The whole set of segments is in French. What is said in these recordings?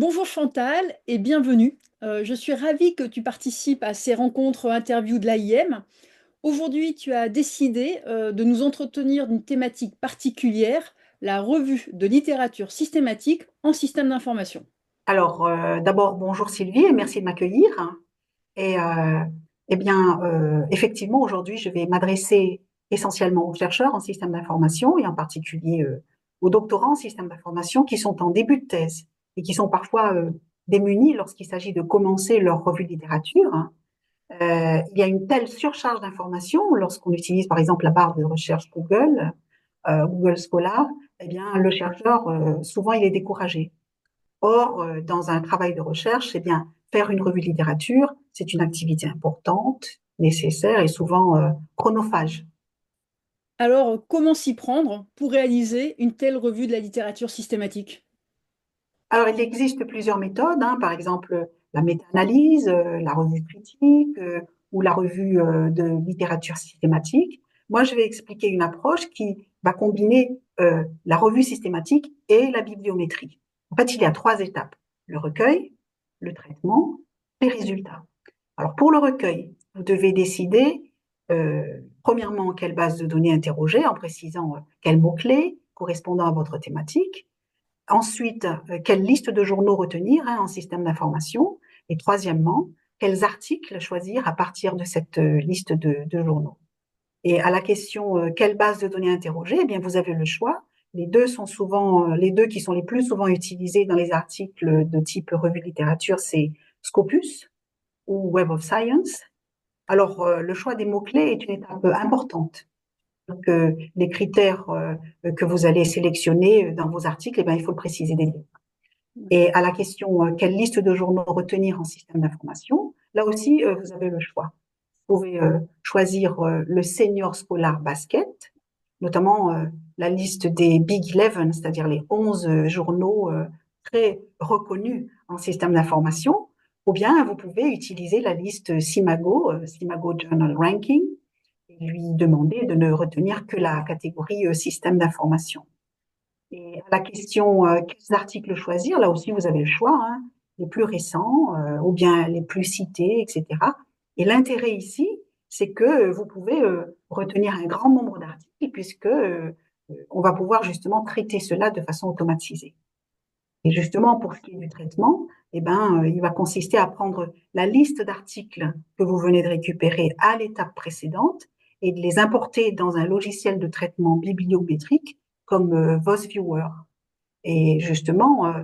Bonjour Chantal et bienvenue. Je suis ravie que tu participes à ces rencontres interviews de l'AIM. Aujourd'hui, tu as décidé de nous entretenir d'une thématique particulière, la revue de littérature systématique en système d'information. Alors, d'abord, bonjour Sylvie et merci de m'accueillir. Et effectivement, aujourd'hui, je vais m'adresser essentiellement aux chercheurs en système d'information et en particulier aux doctorants en système d'information qui sont en début de thèse et qui sont parfois démunis lorsqu'il s'agit de commencer leur revue de littérature. Il y a une telle surcharge d'informations lorsqu'on utilise par exemple la barre de recherche Google, Google Scholar, eh bien, le chercheur, souvent, il est découragé. Or, dans un travail de recherche, eh bien, faire une revue de littérature, c'est une activité importante, nécessaire et souvent chronophage. Alors, comment s'y prendre pour réaliser une telle revue de la littérature systématique? Alors, il existe plusieurs méthodes, hein, par exemple la méta-analyse, la revue critique ou la revue de littérature systématique. Moi, je vais expliquer une approche qui va combiner la revue systématique et la bibliométrie. En fait, il y a trois étapes: le recueil, le traitement, les résultats. Alors, pour le recueil, vous devez décider, premièrement, quelle base de données interroger en précisant quels mots-clés correspondant à votre thématique. Ensuite, quelle liste de journaux retenir, hein, en système d'information. Et troisièmement, quels articles choisir à partir de cette liste de journaux. Et à la question quelle base de données interroger, eh bien, vous avez le choix. Les deux sont souvent, les deux qui sont les plus souvent utilisés dans les articles de type revue de littérature, c'est Scopus ou Web of Science. Alors, le choix des mots-clés est une étape importante. Donc, les critères que vous allez sélectionner dans vos articles, eh bien, il faut le préciser dès le début. Et à la question quelle liste de journaux retenir en système d'information, là aussi, vous avez le choix. Vous pouvez choisir le Senior Scholar Basket, notamment la liste des Big 11, c'est-à-dire les 11 journaux très reconnus en système d'information, ou bien vous pouvez utiliser la liste Simago, Simago Journal Ranking, et lui demander de ne retenir que la catégorie système d'information. Et à la question quels articles choisir, là aussi vous avez le choix, hein, les plus récents ou bien les plus cités, etc. Et l'intérêt ici, c'est que vous pouvez retenir un grand nombre d'articles puisque on va pouvoir justement traiter cela de façon automatisée. Et justement, pour ce qui est du traitement, eh ben, il va consister à prendre la liste d'articles que vous venez de récupérer à l'étape précédente et de les importer dans un logiciel de traitement bibliométrique comme VosViewer. Et justement,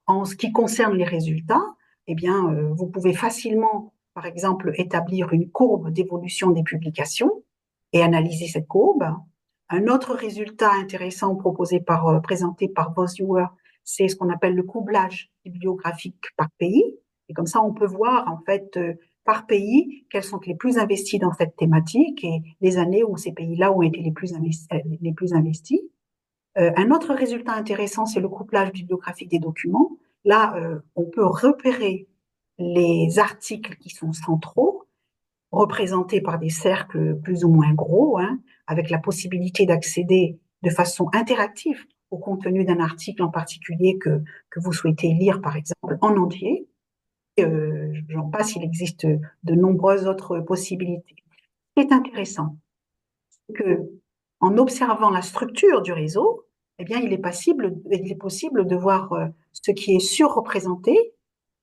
en ce qui concerne les résultats, eh bien, vous pouvez facilement, par exemple, établir une courbe d'évolution des publications et analyser cette courbe. Un autre résultat intéressant présenté par VosViewer, c'est ce qu'on appelle le couplage bibliographique par pays. Et comme ça, on peut voir en fait par pays quels sont les plus investis dans cette thématique et les années où ces pays-là ont été les plus investis. Un autre résultat intéressant, c'est le couplage bibliographique des documents. Là, on peut repérer les articles qui sont centraux, représentés par des cercles plus ou moins gros, hein, avec la possibilité d'accéder de façon interactive au contenu d'un article en particulier que vous souhaitez lire, par exemple, en entier. J'en passe, il existe de nombreuses autres possibilités. Ce qui est intéressant, c'est que en observant la structure du réseau, eh bien, il est possible de voir ce qui est surreprésenté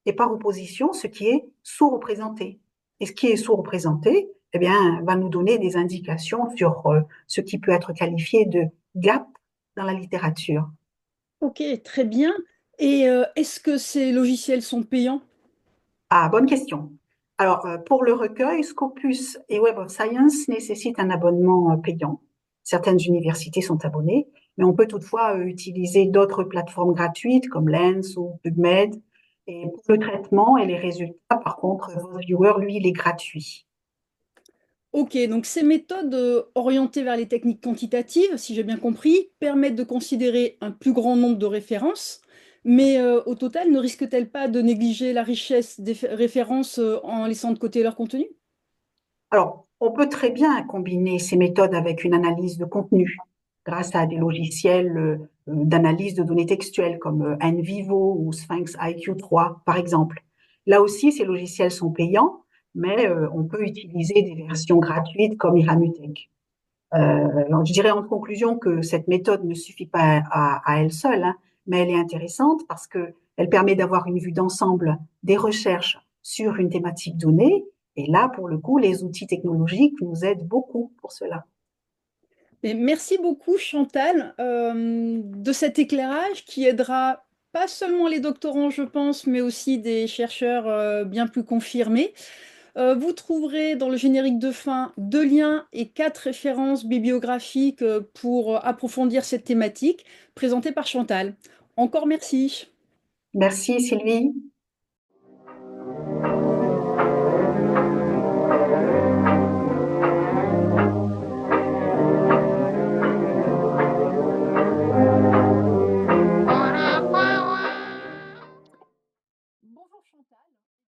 et par opposition ce qui est sous-représenté. Et ce qui est sous-représenté, eh bien, va nous donner des indications sur ce qui peut être qualifié de gap dans la littérature. Ok, très bien. Et est-ce que ces logiciels sont payants? Ah, bonne question. Alors, pour le recueil, Scopus et Web of Science nécessitent un abonnement payant. Certaines universités sont abonnées, mais on peut toutefois utiliser d'autres plateformes gratuites comme Lens ou PubMed. Et pour le traitement et les résultats, par contre, VosViewer, lui, il est gratuit. Ok, donc ces méthodes orientées vers les techniques quantitatives, si j'ai bien compris, permettent de considérer un plus grand nombre de références, mais au total, ne risquent-elles pas de négliger la richesse des références en laissant de côté leur contenu? Alors, on peut très bien combiner ces méthodes avec une analyse de contenu grâce à des logiciels d'analyse de données textuelles comme NVivo ou Sphinx IQ3, par exemple. Là aussi, ces logiciels sont payants, mais on peut utiliser des versions gratuites comme Iramutech. Alors, je dirais en conclusion que cette méthode ne suffit pas à elle seule, hein, mais elle est intéressante parce que elle permet d'avoir une vue d'ensemble des recherches sur une thématique donnée. Et là, pour le coup, les outils technologiques nous aident beaucoup pour cela. Et merci beaucoup Chantal de cet éclairage qui aidera pas seulement les doctorants, je pense, mais aussi des chercheurs bien plus confirmés. Vous trouverez dans le générique de fin 2 liens et 4 références bibliographiques pour approfondir cette thématique présentée par Chantal. Encore merci. Merci Sylvie. Bonjour Chantal.